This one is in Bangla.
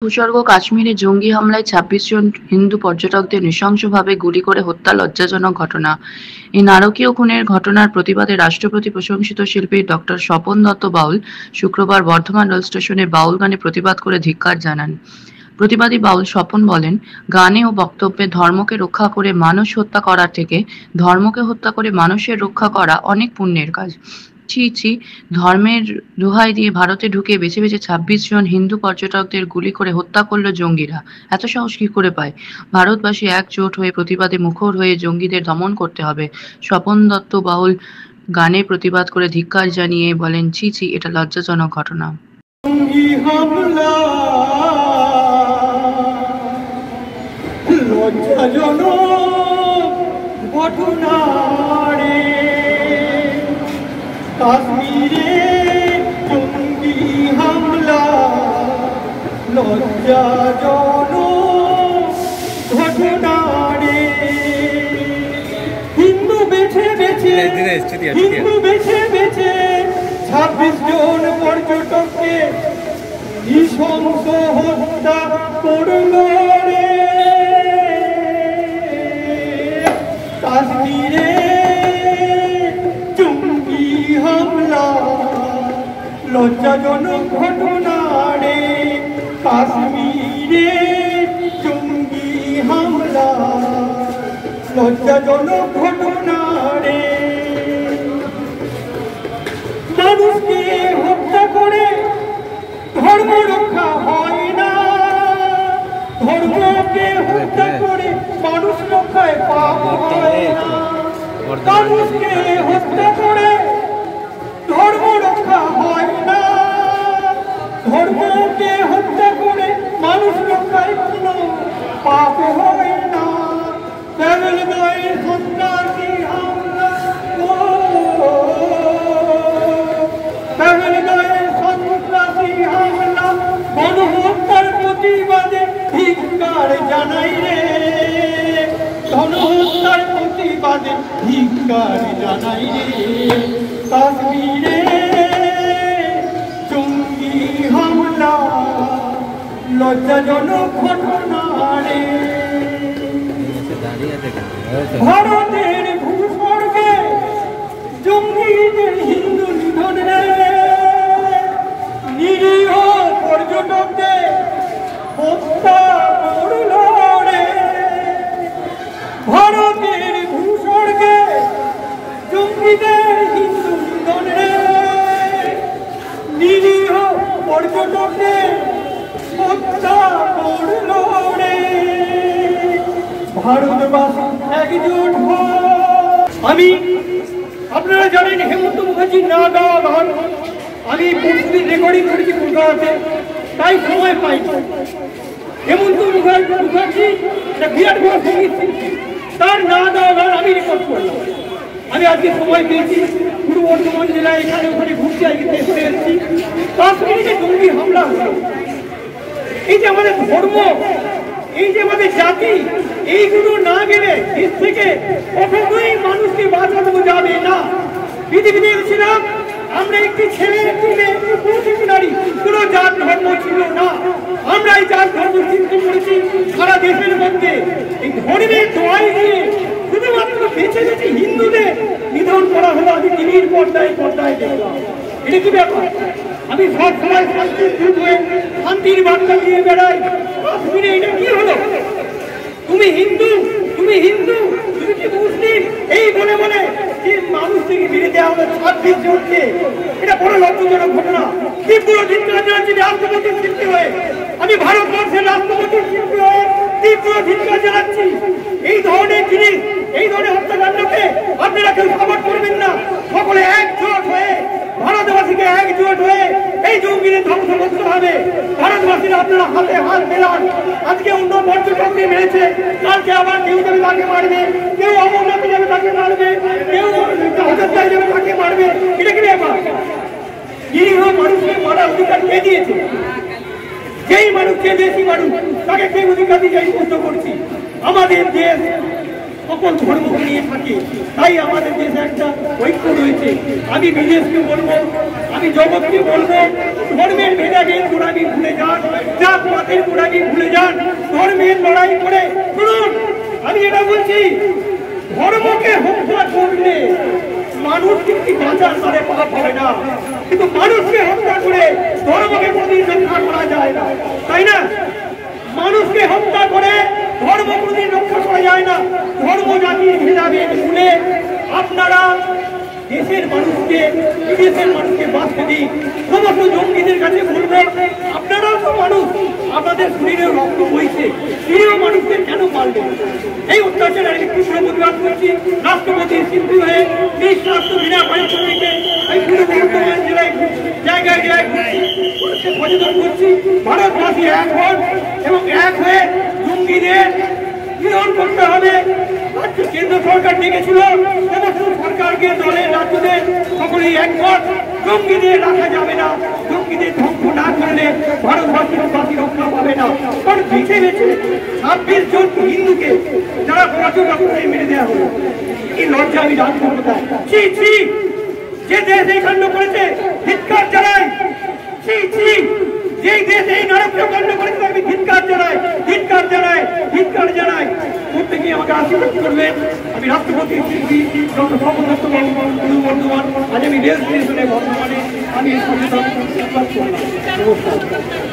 ভূস্বর্গ কাশ্মীরে জঙ্গি হামলায় ২৬ জন হিন্দু পর্যটকদের নৃশংসভাবে গুলি করে হত্যা লজ্জাজনক ঘটনা। এই নারকীয় খুনের ঘটনার প্রতিবাদে রাষ্ট্রপতি প্রশংসিত শিল্পী ডক্টর স্বপন দত্ত বাউল শুক্রবার বর্ধমান রেলস্টেশনে বাউল গানে প্রতিবাদ করে ধিক্কার জানান। প্রতিবাদী বাউল স্বপন বলেন, গানে ও বক্তব্যে ধর্মকে রক্ষা করে মানুষ হত্যা করার থেকে ধর্মকে হত্যা করে মানুষের রক্ষা করা অনেক পুণ্যের কাজ। ছি ছি, ধর্মের দোহাই দিয়ে ভারতে ঢুকে বেছে বেছে ২৬ জন হিন্দু পর্যটকদের গুলি করে হত্যা করল জঙ্গিরা। এত সাহস কি করে পায়? ভারতবাসী একজোট হয়ে প্রতিবাদে মুখর হয়ে জঙ্গিদের দমন করতে হবে। স্বপন দত্ত বাউল গানে প্রতিবাদ করে ধিক্কার জানিয়ে বলেন, ছি ছি, এটা লজ্জাজনক ঘটনা। কাশ্মীরে জঙ্গি হামলা লজ্জাজনক ঘটনা রে। হিন্দু বেছে বেছে ২৬ জন পর্যটককে নৃশংস হত্যা করল রে। কাশ্মীরে লজ্জাজনক ঘটনা রে। কাশ্মীরে জঙ্গি হামলা লজ্জাজনক ঘটনা রে। মানুষকে হত্যা করে ধর্ম রক্ষা হয় না, ধর্মকে হত্যা করে মানুষ রক্ষায় পাপ হয় না। মানুষকে হত্যা করে ধর্ম রক্ষা হয় না, ধর্মকে হত্যা করে মানুষ রক্ষায় কোনো পাপ হয় না। প্যারেলগাঁয়ে সন্ত্রাসী হামলা, প্যারেলগাঁয়ে সন্ত্রাসী হামলা, গণহত্যার প্রতিবাদে ধিক্কার জানাই রে। গণহত্যার প্রতিবাদে ধিক্কার জানাই রে। কাশ্মীরে জঙ্গি হামলা লজ্জাজনক ঘটনা রে। ভারতের ভূস্বর্গে জঙ্গিদের হিন্দু নিধন রে। নিরীহ পর্যটকদের হত্যা করল রে। ভারতের ভূস্বর্গে জঙ্গিদের হিন্দু নিধন রে। নিরীহ পর্যটকদের হত্যা করল রে। ভারতবাসী একজোট হয়। আপনারা জানেন হেমন্ত মুখার্জির না গাওয়া গান আমি পরশুদিন রেকর্ডিং করেছি কলকাতাতে, তাই সময় পাই। হেমন্ত মুখার্জি একটা বিরাট বড় সঙ্গীত শিল্পী, তার না গাওয়া গান আমি রেকর্ড করলাম। আমি আজকে সময় পেয়েছি, পূর্ব বর্ধমান জেলায় এখানে ওখানে ঘুরতে ঘুরে এসেছি। কাশ্মীরে যে জঙ্গি হামলা হলো, এই যে আমাদের ধর্ম, এই যে আমাদের জাতি, এইগুলো না গেলে দেশ থেকে কখনোই মানুষকে বাঁচানো যাবে না। পৃথিবীতে এসেছিলাম আমরা, একটি ছেলে একটি মেয়ে একটি পুরুষ একটি নারী, কোনো জাত ধর্ম ছিল না। আমরা এই জাত ধর্ম সৃষ্টি করেছি সারা দেশের মধ্যে। এই ধর্মের দোয়াই দিয়ে শুধুমাত্র বেছে বেছে হিন্দুদের নিধন করা হলো। আমি টিভির পর্দায় দেখলাম। এটা কি ব্যাপার? আমি সব সময় শান্তির দূত হয়ে শান্তির বার্তা দিয়ে বেড়াই। কাশ্মীরে এটা কি হলো? তুমি হিন্দু, তুমি হিন্দু, তুমি কি মুসলিম, এই বলে বলে যে মানুষ থেকে মেরে দেওয়া হলো ২৬ জনকে। এটা বড় লজ্জাজনক ঘটনা। তীব্র ধিক্কার জানাচ্ছি রাষ্ট্রপতির শিল্পী হয়ে, আমি ভারতবর্ষের রাষ্ট্রপতির শিল্পী হয়ে তীব্র ধিক্কার জানাচ্ছি। এই ধরনের জিনিস, এই ধরনের হত্যাকাণ্ডকে আপনারা কেউ সাপোর্ট করবেন না। সকলে একজোট হয়ে, ভারতবাসীকে একজোট হয়ে এই জঙ্গিদের ধ্বংস করতে হবে। ভারতবাসীরা আপনারা হাতে হাত মেলান। আজকে অন্য পর্যটককে মেরেছে, কালকে আবার কেউ যাবে তাকে মারবে, কেউ অমরনাথে যাবে তাকে মারবে, কেউ অযোধ্যায় যাবে তাকে মারবে। এটা কি ব্যাপার? নিরীহ মানুষকে মারার অধিকার কে দিয়েছে? যেই মানুষ, যে দেশি মানুষ, তাকে কে অধিকার দিয়ে প্রশ্ন করছি। আমাদের দেশ সকল ধর্মকে নিয়ে থাকে। তাই আমাদের দেশে একটা ঐক্য রয়েছে। আমি বিদেশকে বলবো, আমি জগৎকে বলবো, ধর্মের ভেদাভেদ গোড়ামি ভুলে যান, জাত পাতের গোড়ামি ভুলে যান, ধর্মের লড়াই করে শুনুন। আমি এটা বলছি, ধর্মকে হত্যা করলে মানুষ কিন্তু বাঁচার তারে পাপ হবে না, কিন্তু মানুষকে হত্যা করে ধর্মকে কোনদিন রক্ষা করা যায় না, তাই না? মানুষকে হত্যা করে ধর্ম কোনদিন রক্ষা করা যায় না। ধর্ম জাতির ভেদাভেদ ভুলে আপনারা দেশের মানুষকে, বিদেশের মানুষকে বাঁচতে দিন। সমস্ত জঙ্গিদের কাছে বলবো, আপনারাও তো মানুষ, আপনাদের শরীরে রক্ত বইছে, প্রিয় মানুষদের কেন মারবেন? এই অত্যাচারের একটু প্রতিবাদ করছি। রাষ্ট্রপতির সিদ্ধি হয়ে নিঃস্বার্থ বিনা পয়সাকে এই পুরো বর্তমান জেলায় জায়গায় জায়গায় সচেতন করছি। ভারতবাসী এক হন এবং এক হয়ে জঙ্গিদের নিধন করতে হবে। কেন্দ্র সরকার ডেকেছিল, সমস্ত সরকারকে দলের রাজ্যদের সকলেই একমত, জঙ্গিদের রাখা যাবে না। জঙ্গিদের ধ্বংস না করলে ভারতবাসীর বাসী রক্ষা পাবে না। কারণ বেছে বেছে 26 জন হিন্দুকে যারা পড়াশোনা করে মেরে দেওয়া হলো, এই লজ্জা আমি রাখবো কোথায়? ছি ছি, যে দেশ এই কাণ্ড করেছে ধিক্কার জানাই। ছি ছি, যেই দেশ এই নারকীয় কাণ্ড করেছে আমি ধিক্কার জানাই, ধিক্কার জানাই, ধিক্কার জানাই। প্রত্যেকে আমাকে আশীর্বাদ করবেন। আমি রাষ্ট্রপতি শিল্পী ডক্টর স্বপন দত্ত বাবু বর্ধমান, আজ আমি রেল স্টেশনে বর্ধমানে আমি এই সচেতন। নমস্কার।